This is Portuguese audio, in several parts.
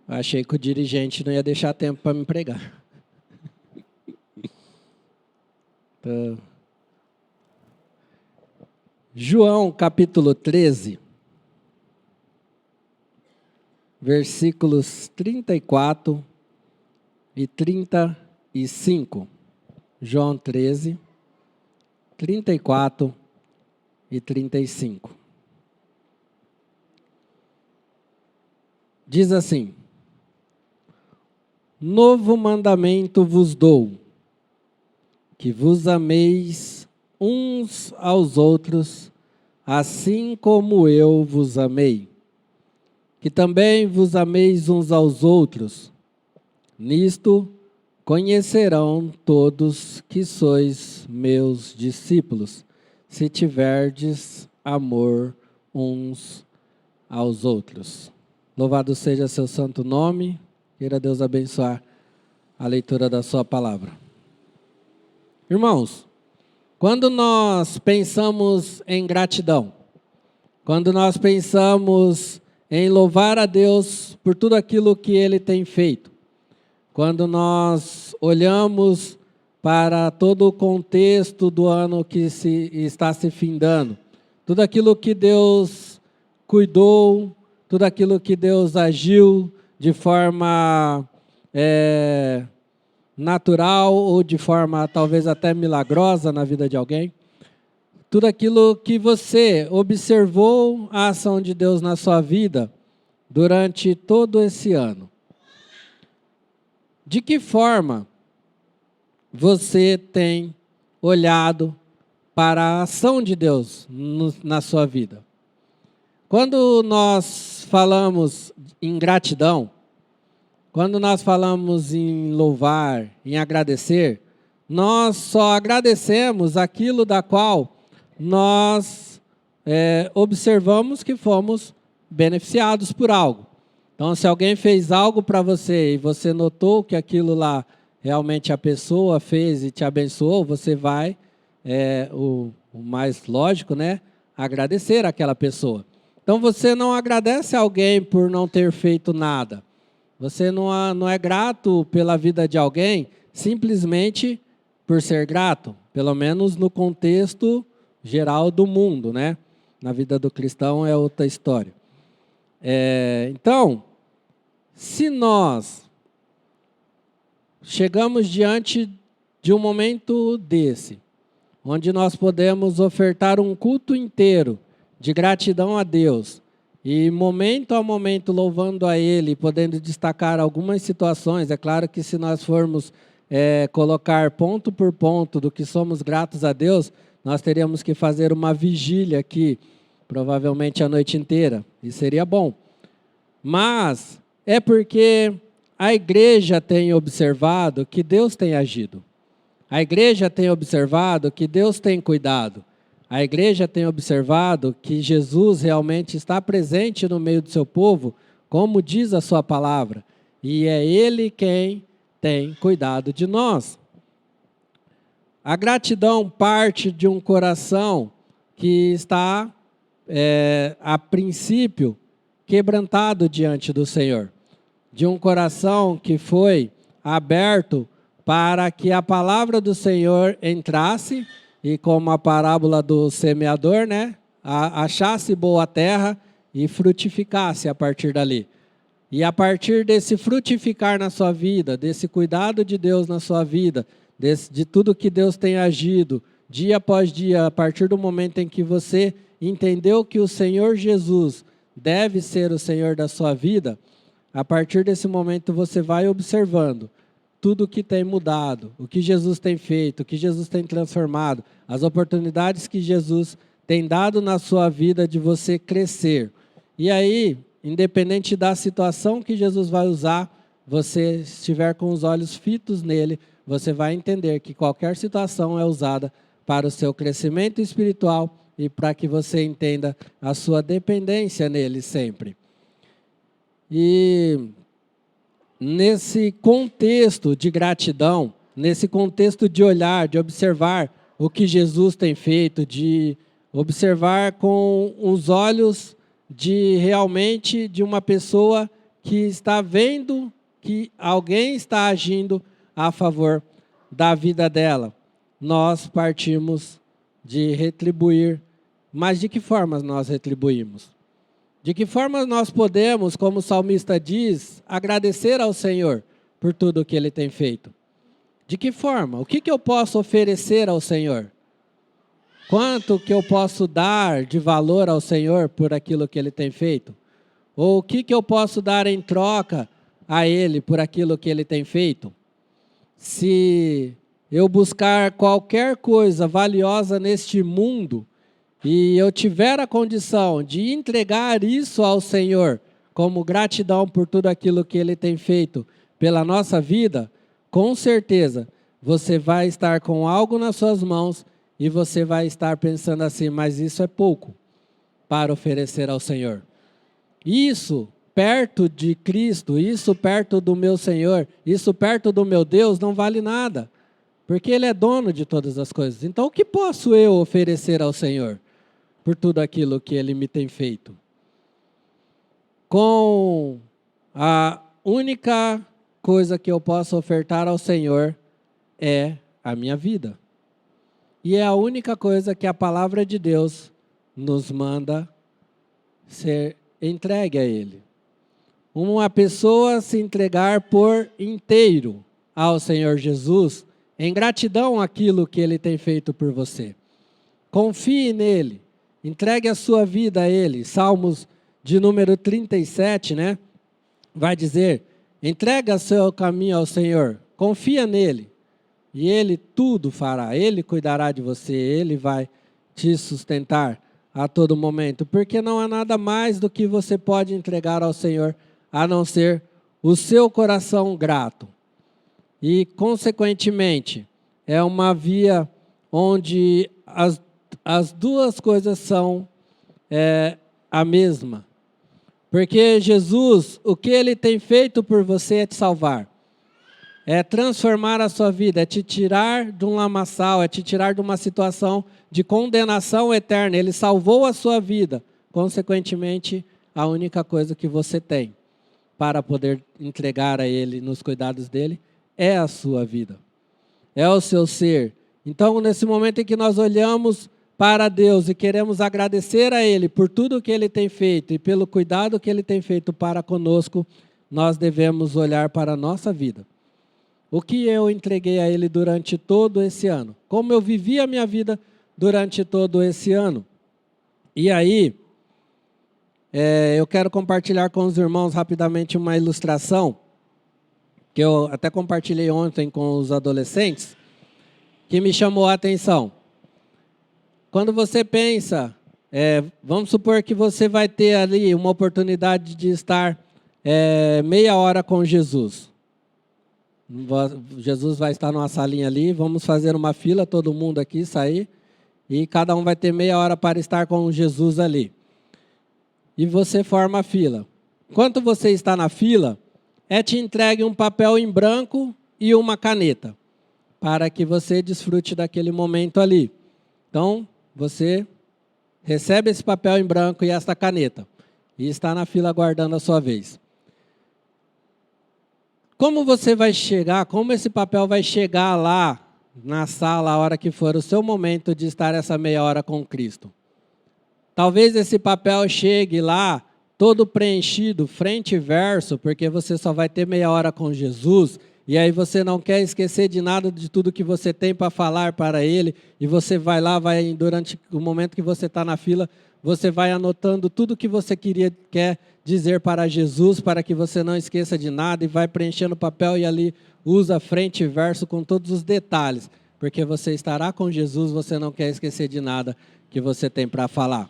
Achei que o dirigente não ia deixar tempo para me pregar. João, capítulo 13, versículos 34 e 35. João 13, 34 e 35. Diz assim: Novo mandamento vos dou, que vos ameis uns aos outros, assim como eu vos amei. Que também vos ameis uns aos outros. Nisto conhecerão todos que sois meus discípulos, se tiverdes amor uns aos outros. Louvado seja seu santo nome. Queira Deus abençoar a leitura da sua palavra. Irmãos, quando nós pensamos em gratidão, quando nós pensamos em louvar a Deus por tudo aquilo que Ele tem feito, quando nós olhamos para todo o contexto do ano que está se findando, tudo aquilo que Deus cuidou, tudo aquilo que Deus agiu de forma natural ou de forma talvez até milagrosa na vida de alguém, tudo aquilo que você observou a ação de Deus na sua vida durante todo esse ano. De que forma você tem olhado para a ação de Deus na sua vida? Quando nós falamos em gratidão, quando nós falamos em louvar, em agradecer, nós só agradecemos aquilo da qual nós observamos que fomos beneficiados por algo. Então, se alguém fez algo para você e você notou que aquilo lá realmente a pessoa fez e te abençoou, você vai, o mais lógico, né, agradecer aquela pessoa. Então, você não agradece a alguém por não ter feito nada. Você não é grato pela vida de alguém simplesmente por ser grato, pelo menos no contexto geral do mundo, né? Na vida do cristão é outra história. Então, se nós chegamos diante de um momento desse, onde nós podemos ofertar um culto inteiro de gratidão a Deus, e momento a momento louvando a Ele, podendo destacar algumas situações, é claro que se nós formos colocar ponto por ponto do que somos gratos a Deus, nós teríamos que fazer uma vigília aqui, provavelmente a noite inteira, e seria bom. Mas é porque a igreja tem observado que Deus tem agido. A igreja tem observado que Deus tem cuidado. A igreja tem observado que Jesus realmente está presente no meio do seu povo, como diz a sua palavra. E é Ele quem tem cuidado de nós. A gratidão parte de um coração que está, a princípio, quebrantado diante do Senhor. De um coração que foi aberto para que a palavra do Senhor entrasse e, como a parábola do semeador, né, achasse boa terra e frutificasse a partir dali. E a partir desse frutificar na sua vida, desse cuidado de Deus na sua vida, de tudo que Deus tem agido, dia após dia, a partir do momento em que você entendeu que o Senhor Jesus deve ser o Senhor da sua vida, a partir desse momento você vai observando tudo o que tem mudado, o que Jesus tem feito, o que Jesus tem transformado, as oportunidades que Jesus tem dado na sua vida de você crescer. E aí, independente da situação que Jesus vai usar, você estiver com os olhos fitos nele, você vai entender que qualquer situação é usada para o seu crescimento espiritual e para que você entenda a sua dependência nele sempre. E nesse contexto de gratidão, nesse contexto de olhar, de observar o que Jesus tem feito, de observar com os olhos de realmente de uma pessoa que está vendo que alguém está agindo a favor da vida dela. Nós partimos de retribuir. Mas de que forma nós retribuímos? De que forma nós podemos, como o salmista diz, agradecer ao Senhor por tudo o que Ele tem feito? De que forma? O que eu posso oferecer ao Senhor? Quanto que eu posso dar de valor ao Senhor por aquilo que Ele tem feito? Ou o que eu posso dar em troca a Ele por aquilo que Ele tem feito? Se eu buscar qualquer coisa valiosa neste mundo e eu tiver a condição de entregar isso ao Senhor como gratidão por tudo aquilo que Ele tem feito pela nossa vida, com certeza você vai estar com algo nas suas mãos e você vai estar pensando assim, mas isso é pouco para oferecer ao Senhor. Isso perto de Cristo, isso perto do meu Senhor, isso perto do meu Deus não vale nada, porque Ele é dono de todas as coisas. Então o que posso eu oferecer ao Senhor por tudo aquilo que Ele me tem feito? Com a única coisa que eu posso ofertar ao Senhor é a minha vida. E é a única coisa que a palavra de Deus nos manda ser entregue a Ele. Uma pessoa se entregar por inteiro ao Senhor Jesus, em gratidão àquilo que Ele tem feito por você. Confie nele, entregue a sua vida a Ele. Salmos de número 37, né? Vai dizer, entrega seu caminho ao Senhor, confia nele. E Ele tudo fará, Ele cuidará de você, Ele vai te sustentar a todo momento. Porque não há nada mais do que você pode entregar ao Senhor, a não ser o seu coração grato. E, consequentemente, é uma via onde as duas coisas são a mesma. Porque Jesus, o que Ele tem feito por você é te salvar. É transformar a sua vida, é te tirar de um lamaçal, é te tirar de uma situação de condenação eterna. Ele salvou a sua vida. Consequentemente, a única coisa que você tem para poder entregar a Ele, nos cuidados dEle, é a sua vida. É o seu ser. Então, nesse momento em que nós olhamos para Deus e queremos agradecer a Ele por tudo que Ele tem feito e pelo cuidado que Ele tem feito para conosco, nós devemos olhar para a nossa vida. O que eu entreguei a Ele durante todo esse ano? Como eu vivi a minha vida durante todo esse ano? E aí, eu quero compartilhar com os irmãos rapidamente uma ilustração, que eu até compartilhei ontem com os adolescentes, que me chamou a atenção. Quando você pensa, vamos supor que você vai ter ali uma oportunidade de estar meia hora com Jesus. Jesus vai estar numa salinha ali, vamos fazer uma fila, todo mundo aqui sair, e cada um vai ter meia hora para estar com Jesus ali. E você forma a fila. Enquanto você está na fila, te entregue um papel em branco e uma caneta, para que você desfrute daquele momento ali. Então, você recebe esse papel em branco e esta caneta, e está na fila aguardando a sua vez. Como você vai chegar, como esse papel vai chegar lá na sala a hora que for o seu momento de estar essa meia hora com Cristo? Talvez esse papel chegue lá todo preenchido, frente e verso, porque você só vai ter meia hora com Jesus, e aí você não quer esquecer de nada de tudo que você tem para falar para Ele, e você vai lá, durante o momento que você está na fila, você vai anotando tudo que você quer dizer para Jesus, para que você não esqueça de nada, e vai preenchendo o papel e ali usa frente e verso com todos os detalhes, porque você estará com Jesus, você não quer esquecer de nada que você tem para falar.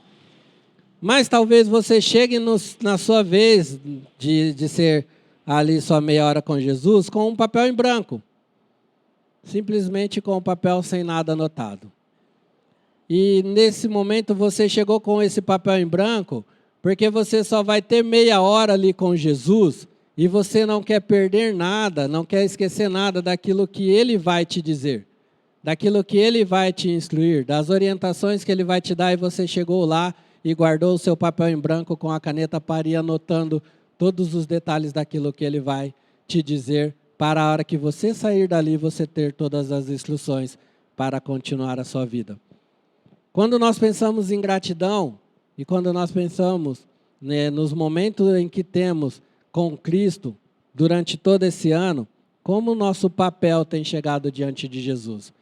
Mas talvez você chegue na sua vez de ser ali sua meia hora com Jesus com um papel em branco, simplesmente com o papel sem nada anotado. E nesse momento você chegou com esse papel em branco, porque você só vai ter meia hora ali com Jesus, e você não quer perder nada, não quer esquecer nada daquilo que Ele vai te dizer, daquilo que Ele vai te instruir, das orientações que Ele vai te dar, e você chegou lá, e guardou o seu papel em branco com a caneta para ir anotando todos os detalhes daquilo que ele vai te dizer, para a hora que você sair dali, você ter todas as instruções para continuar a sua vida. Quando nós pensamos em gratidão, e quando nós pensamos, né, nos momentos em que temos com Cristo, durante todo esse ano, como o nosso papel tem chegado diante de Jesus?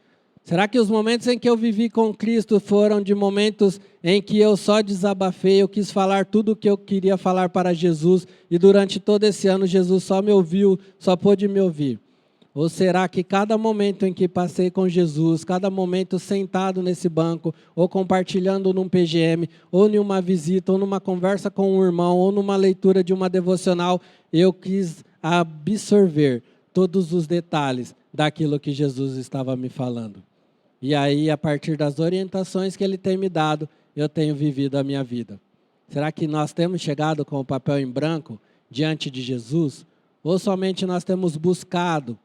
Será que os momentos em que eu vivi com Cristo foram de momentos em que eu só desabafei, eu quis falar tudo o que eu queria falar para Jesus, e durante todo esse ano Jesus só me ouviu, só pôde me ouvir? Ou será que cada momento em que passei com Jesus, cada momento sentado nesse banco, ou compartilhando num PGM, ou em uma visita, ou numa conversa com um irmão, ou numa leitura de uma devocional, eu quis absorver todos os detalhes daquilo que Jesus estava me falando? E aí, a partir das orientações que Ele tem me dado, eu tenho vivido a minha vida. Será que nós temos chegado com o papel em branco diante de Jesus? Ou somente nós temos buscado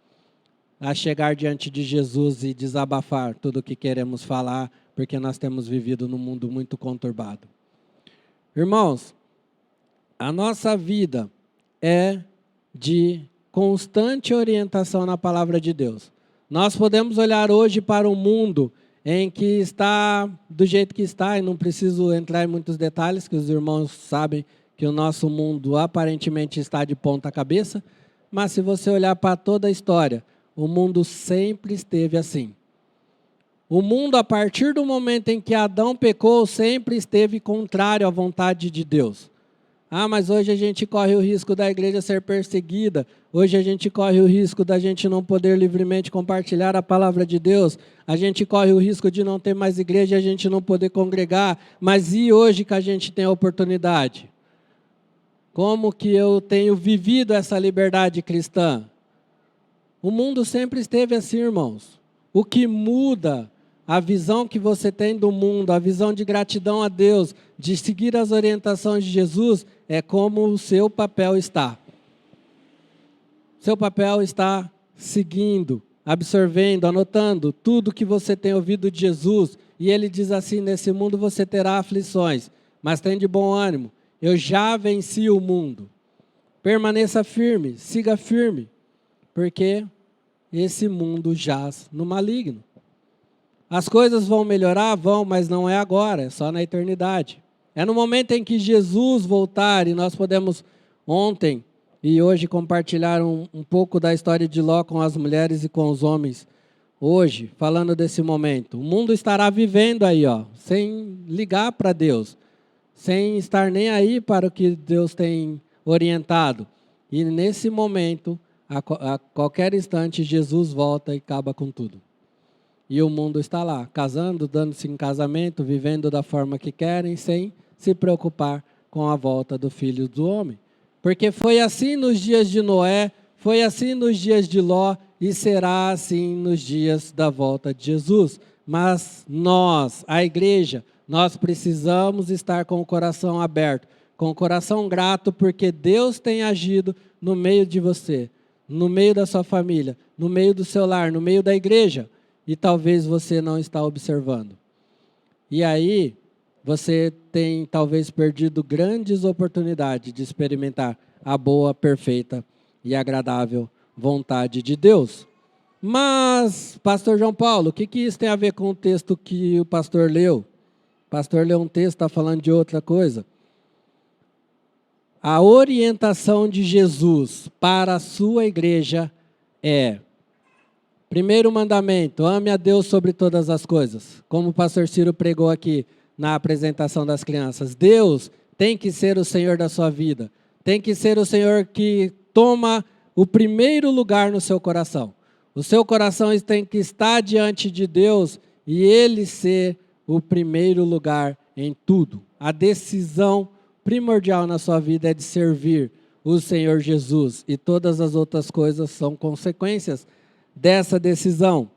a chegar diante de Jesus e desabafar tudo o que queremos falar, porque nós temos vivido num mundo muito conturbado? Irmãos, a nossa vida é de constante orientação na palavra de Deus. Nós podemos olhar hoje para o mundo em que está do jeito que está, e não preciso entrar em muitos detalhes, que os irmãos sabem que o nosso mundo aparentemente está de ponta cabeça, mas se você olhar para toda a história, o mundo sempre esteve assim. O mundo, a partir do momento em que Adão pecou, sempre esteve contrário à vontade de Deus. Ah, mas hoje a gente corre o risco da igreja ser perseguida. Hoje a gente corre o risco da gente não poder livremente compartilhar a palavra de Deus. A gente corre o risco de não ter mais igreja e a gente não poder congregar. Mas e hoje que a gente tem a oportunidade? Como que eu tenho vivido essa liberdade cristã? O mundo sempre esteve assim, irmãos. O que muda a visão que você tem do mundo, a visão de gratidão a Deus, de seguir as orientações de Jesus, é como o seu papel está. Seu papel está seguindo, absorvendo, anotando tudo que você tem ouvido de Jesus. E ele diz assim: nesse mundo você terá aflições, mas tem de bom ânimo. Eu já venci o mundo. Permaneça firme, siga firme, porque esse mundo jaz no maligno. As coisas vão melhorar? Vão, mas não é agora, é só na eternidade. É no momento em que Jesus voltar, e nós podemos ontem e hoje compartilhar um pouco da história de Ló com as mulheres e com os homens. Hoje, falando desse momento, o mundo estará vivendo aí, sem ligar para Deus, sem estar nem aí para o que Deus tem orientado. E nesse momento, a qualquer instante, Jesus volta e acaba com tudo. E o mundo está lá, casando, dando-se em casamento, vivendo da forma que querem, sem se preocupar com a volta do Filho do Homem. Porque foi assim nos dias de Noé, foi assim nos dias de Ló, e será assim nos dias da volta de Jesus. Mas nós, a igreja, nós precisamos estar com o coração aberto, com o coração grato, porque Deus tem agido no meio de você, no meio da sua família, no meio do seu lar, no meio da igreja. E talvez você não está observando. E aí, você tem talvez perdido grandes oportunidades de experimentar a boa, perfeita e agradável vontade de Deus. Mas, pastor João Paulo, o que isso tem a ver com o texto que o pastor leu? O pastor leu um texto, está falando de outra coisa. A orientação de Jesus para a sua igreja é: primeiro mandamento, ame a Deus sobre todas as coisas. Como o pastor Ciro pregou aqui na apresentação das crianças, Deus tem que ser o Senhor da sua vida. Tem que ser o Senhor que toma o primeiro lugar no seu coração. O seu coração tem que estar diante de Deus e Ele ser o primeiro lugar em tudo. A decisão primordial na sua vida é de servir o Senhor Jesus. E todas as outras coisas são consequências dessa decisão.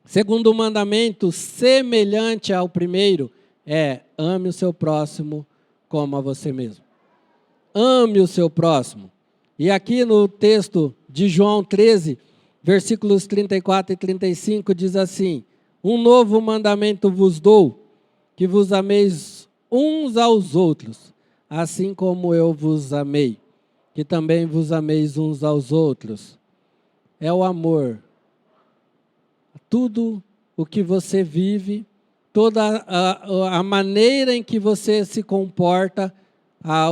Segundo mandamento, semelhante ao primeiro, é: ame o seu próximo como a você mesmo. Ame o seu próximo. E aqui no texto de João 13, versículos 34 e 35, diz assim: um novo mandamento vos dou, que vos ameis uns aos outros, assim como eu vos amei, que também vos ameis uns aos outros. É o amor. Tudo o que você vive, toda a maneira em que você se comporta,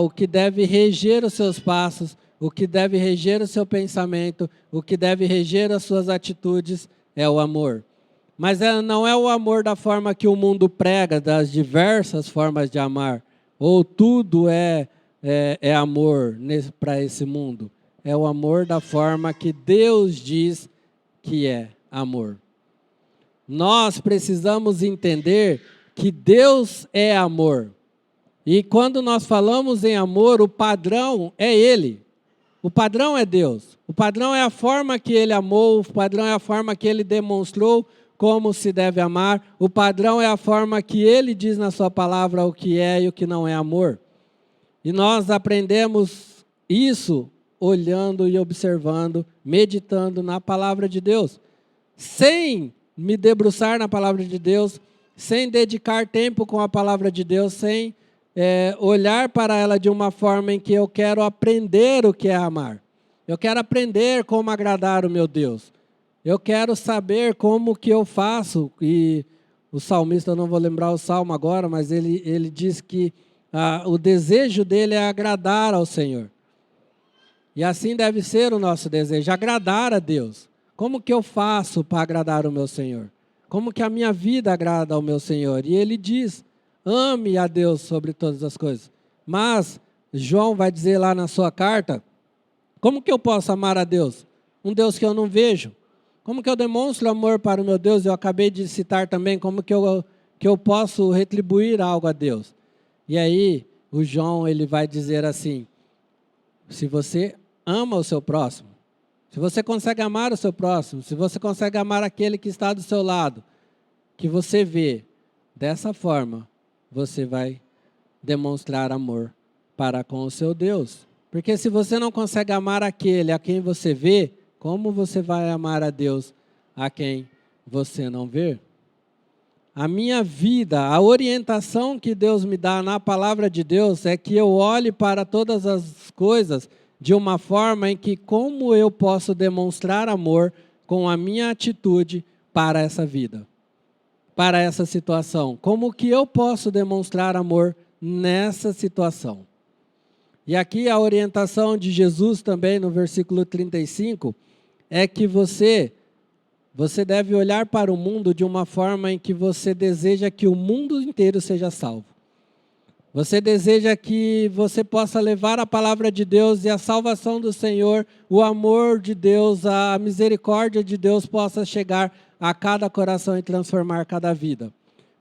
o que deve reger os seus passos, o que deve reger o seu pensamento, o que deve reger as suas atitudes, é o amor. Mas não é o amor da forma que o mundo prega, das diversas formas de amar, ou tudo é amor para esse mundo. É o amor da forma que Deus diz que é amor. Nós precisamos entender que Deus é amor. E quando nós falamos em amor, o padrão é Ele. O padrão é Deus. O padrão é a forma que Ele amou, o padrão é a forma que Ele demonstrou como se deve amar. O padrão é a forma que Ele diz na sua palavra o que é e o que não é amor. E nós aprendemos isso olhando e observando, meditando na palavra de Deus. Sem me debruçar na palavra de Deus, sem dedicar tempo com a palavra de Deus, sem olhar para ela de uma forma em que eu quero aprender o que é amar. Eu quero aprender como agradar o meu Deus. Eu quero saber como que eu faço. E o salmista, eu não vou lembrar o salmo agora, mas ele diz que o desejo dele é agradar ao Senhor. E assim deve ser o nosso desejo, agradar a Deus. Como que eu faço para agradar o meu Senhor? Como que a minha vida agrada ao meu Senhor? E ele diz, ame a Deus sobre todas as coisas. Mas João vai dizer lá na sua carta, como que eu posso amar a Deus? Um Deus que eu não vejo. Como que eu demonstro amor para o meu Deus? Eu acabei de citar também como que eu posso retribuir algo a Deus. E aí o João ele vai dizer assim, se você ama o seu próximo, se você consegue amar o seu próximo, se você consegue amar aquele que está do seu lado, que você vê, dessa forma, você vai demonstrar amor para com o seu Deus. Porque se você não consegue amar aquele a quem você vê, como você vai amar a Deus a quem você não vê? A minha vida, a orientação que Deus me dá na palavra de Deus é que eu olhe para todas as coisas de uma forma em que como eu posso demonstrar amor com a minha atitude para essa vida, para essa situação. Como que eu posso demonstrar amor nessa situação? E aqui a orientação de Jesus também no versículo 35 é que você deve olhar para o mundo de uma forma em que você deseja que o mundo inteiro seja salvo. Você deseja que você possa levar a palavra de Deus e a salvação do Senhor, o amor de Deus, a misericórdia de Deus possa chegar a cada coração e transformar cada vida.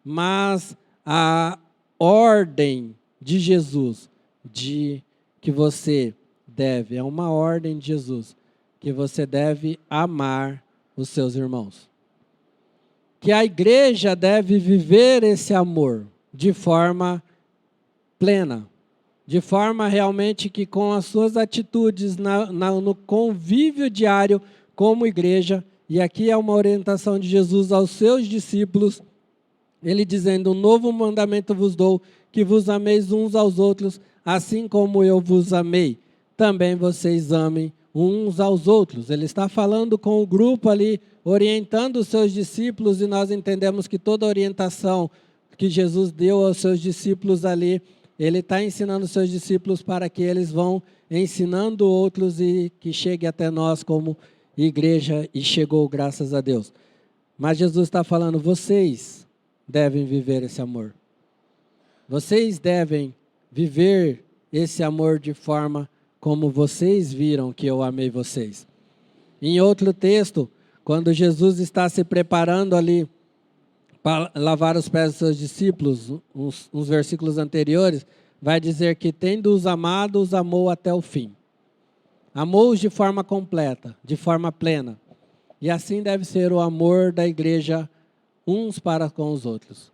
Mas a ordem de Jesus, de que você deve, é uma ordem de Jesus, que você deve amar os seus irmãos. Que a igreja deve viver esse amor de forma plena, de forma realmente que com as suas atitudes no convívio diário como igreja, e aqui é uma orientação de Jesus aos seus discípulos, ele dizendo, um novo mandamento vos dou, que vos ameis uns aos outros, assim como eu vos amei, também vocês amem uns aos outros. Ele está falando com o grupo ali, orientando os seus discípulos, e nós entendemos que toda orientação que Jesus deu aos seus discípulos ali, ele está ensinando os seus discípulos para que eles vão ensinando outros e que chegue até nós como igreja, e chegou, graças a Deus. Mas Jesus está falando, vocês devem viver esse amor. Vocês devem viver esse amor de forma como vocês viram que eu amei vocês. Em outro texto, quando Jesus está se preparando ali para lavar os pés dos seus discípulos, uns versículos anteriores, vai dizer que tendo-os amado, os amou até o fim. Amou-os de forma completa, de forma plena. E assim deve ser o amor da igreja uns para com os outros.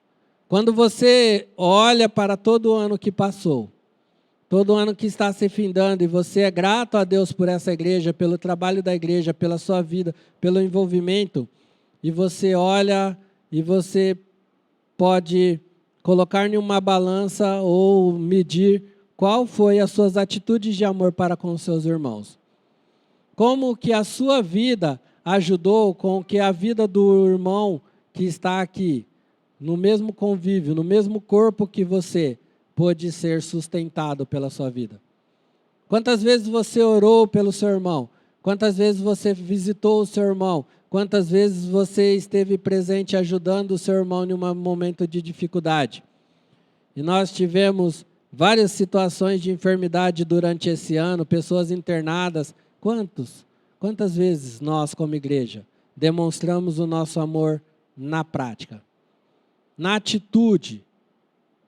Quando você olha para todo o ano que passou, todo ano que está se findando, e você é grato a Deus por essa igreja, pelo trabalho da igreja, pela sua vida, pelo envolvimento, e você olha e você pode colocar em uma balança ou medir qual foi as suas atitudes de amor para com os seus irmãos. Como que a sua vida ajudou com que a vida do irmão que está aqui, no mesmo convívio, no mesmo corpo que você, pôde ser sustentado pela sua vida? Quantas vezes você orou pelo seu irmão? Quantas vezes você visitou o seu irmão? Quantas vezes você esteve presente ajudando o seu irmão em um momento de dificuldade? E nós tivemos várias situações de enfermidade durante esse ano, pessoas internadas. Quantas vezes nós, como igreja, demonstramos o nosso amor na prática, na atitude?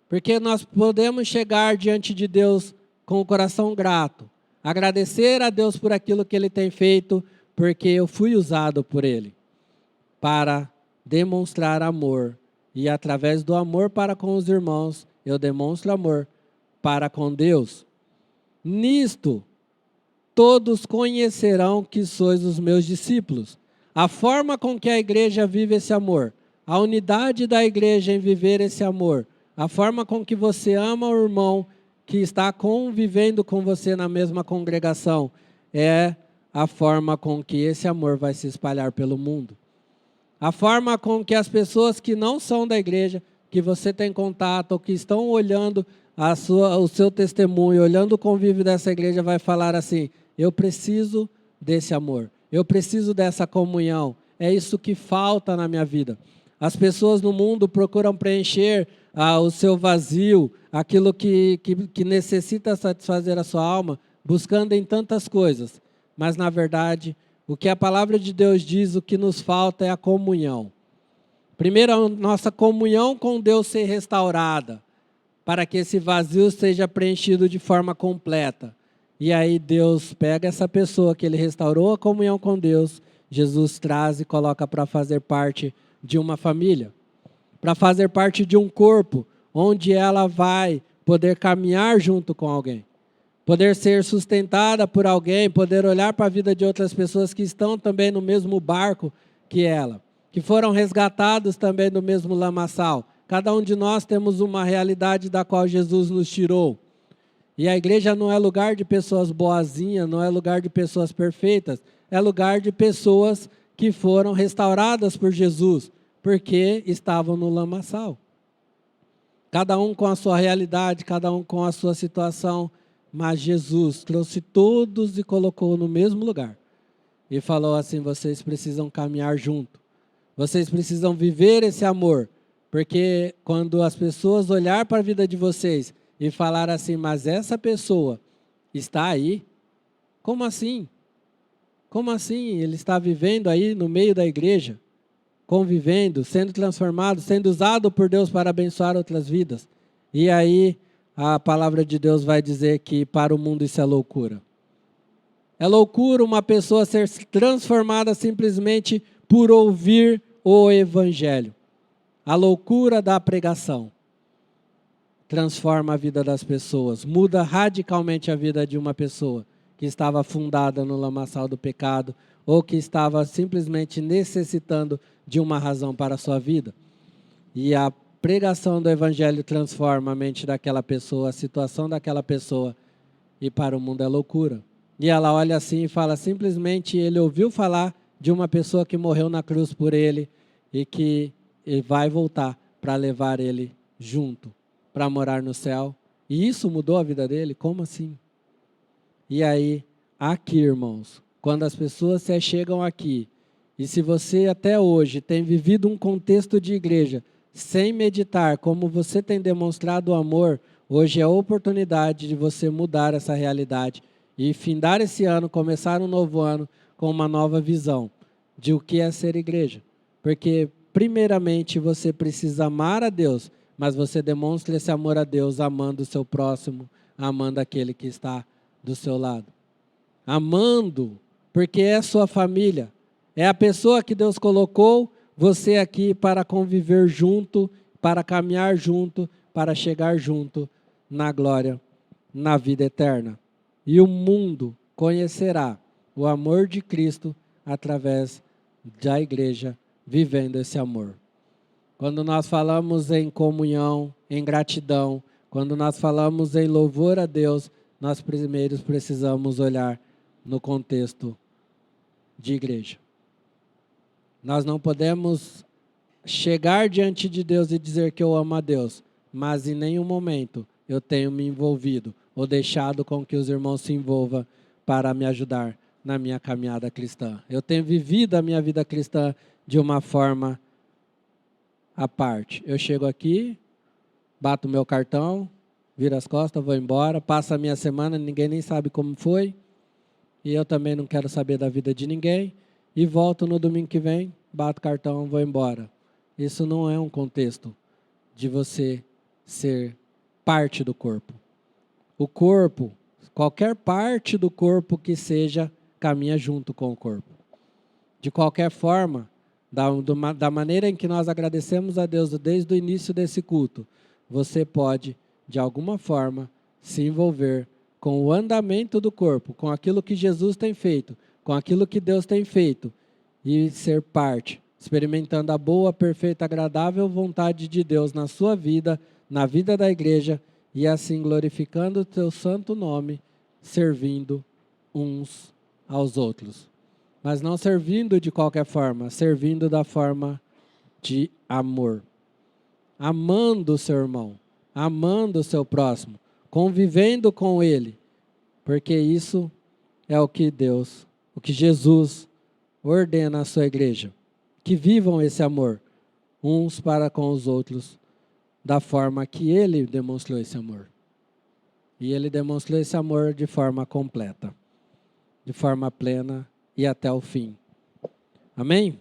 Porque nós podemos chegar diante de Deus com o coração grato, agradecer a Deus por aquilo que Ele tem feito, porque eu fui usado por Ele para demonstrar amor. E através do amor para com os irmãos, eu demonstro amor para com Deus. Nisto, todos conhecerão que sois os meus discípulos. A forma com que a igreja vive esse amor, a unidade da igreja em viver esse amor, a forma com que você ama o irmão que está convivendo com você na mesma congregação, é a forma com que esse amor vai se espalhar pelo mundo. A forma com que as pessoas que não são da igreja, que você tem contato, ou que estão olhando o seu testemunho, olhando o convívio dessa igreja, vai falar assim: eu preciso desse amor, eu preciso dessa comunhão, é isso que falta na minha vida. As pessoas no mundo procuram preencher o seu vazio, aquilo que necessita satisfazer a sua alma, buscando em tantas coisas. Mas, na verdade, o que a palavra de Deus diz, o que nos falta é a comunhão. Primeiro, a nossa comunhão com Deus ser restaurada, para que esse vazio seja preenchido de forma completa. E aí Deus pega essa pessoa que Ele restaurou a comunhão com Deus, Jesus traz e coloca para fazer parte de uma família, para fazer parte de um corpo, onde ela vai poder caminhar junto com alguém, poder ser sustentada por alguém, poder olhar para a vida de outras pessoas que estão também no mesmo barco que ela, que foram resgatados também do mesmo lamaçal. Cada um de nós temos uma realidade da qual Jesus nos tirou. E a igreja não é lugar de pessoas boazinhas, não é lugar de pessoas perfeitas, é lugar de pessoas que foram restauradas por Jesus, porque estavam no lamaçal. Cada um com a sua realidade, cada um com a sua situação, mas Jesus trouxe todos e colocou no mesmo lugar. E falou assim: vocês precisam caminhar junto, vocês precisam viver esse amor, porque quando as pessoas olhar para a vida de vocês e falar assim: mas essa pessoa está aí, como assim? Como assim? Ele está vivendo aí no meio da igreja, convivendo, sendo transformado, sendo usado por Deus para abençoar outras vidas. E aí a palavra de Deus vai dizer que para o mundo isso é loucura. É loucura uma pessoa ser transformada simplesmente por ouvir o evangelho. A loucura da pregação transforma a vida das pessoas, muda radicalmente a vida de uma pessoa que estava afundada no lamaçal do pecado ou que estava simplesmente necessitando de uma razão para a sua vida. E a pregação do evangelho transforma a mente daquela pessoa, a situação daquela pessoa, e para o mundo é loucura. E ela olha assim e fala: simplesmente ele ouviu falar de uma pessoa que morreu na cruz por ele e que ele vai voltar para levar ele junto, para morar no céu. E isso mudou a vida dele? Como assim? E aí, aqui, irmãos, quando as pessoas se chegam aqui, e se você até hoje tem vivido um contexto de igreja sem meditar como você tem demonstrado o amor, hoje é a oportunidade de você mudar essa realidade e findar esse ano, começar um novo ano com uma nova visão de o que é ser igreja. Porque, primeiramente, você precisa amar a Deus, mas você demonstra esse amor a Deus amando o seu próximo, amando aquele que está do seu lado. Amando, porque é sua família, é a pessoa que Deus colocou você aqui para conviver junto, para caminhar junto, para chegar junto na glória, na vida eterna. E o mundo conhecerá o amor de Cristo através da igreja, vivendo esse amor. quando nós falamos em comunhão, em gratidão, quando nós falamos em louvor a Deus, nós primeiro precisamos olhar no contexto de igreja. Nós não podemos chegar diante de Deus e dizer que eu amo a Deus, mas em nenhum momento eu tenho me envolvido ou deixado com que os irmãos se envolvam para me ajudar na minha caminhada cristã. Eu tenho vivido a minha vida cristã de uma forma à parte. Eu chego aqui, bato meu cartão, viro as costas, vou embora, passa a minha semana, ninguém nem sabe como foi, e eu também não quero saber da vida de ninguém, e volto no domingo que vem, bato o cartão, vou embora. Isso não é um contexto de você ser parte do corpo. O corpo, qualquer parte do corpo que seja, caminha junto com o corpo. De qualquer forma, da maneira em que nós agradecemos a Deus desde o início desse culto, você pode, de alguma forma, se envolver com o andamento do corpo, com aquilo que Jesus tem feito, com aquilo que Deus tem feito, e ser parte, experimentando a boa, perfeita, agradável vontade de Deus na sua vida, na vida da igreja, e assim glorificando o teu santo nome, servindo uns aos outros. Mas não servindo de qualquer forma, servindo da forma de amor. Amando o seu irmão, amando o seu próximo, convivendo com ele, porque isso é o que Deus, o que Jesus ordena à sua igreja. Que vivam esse amor, uns para com os outros, da forma que ele demonstrou esse amor. E ele demonstrou esse amor de forma completa, de forma plena e até o fim. Amém?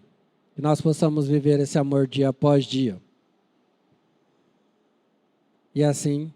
Que nós possamos viver esse amor dia após dia. E assim,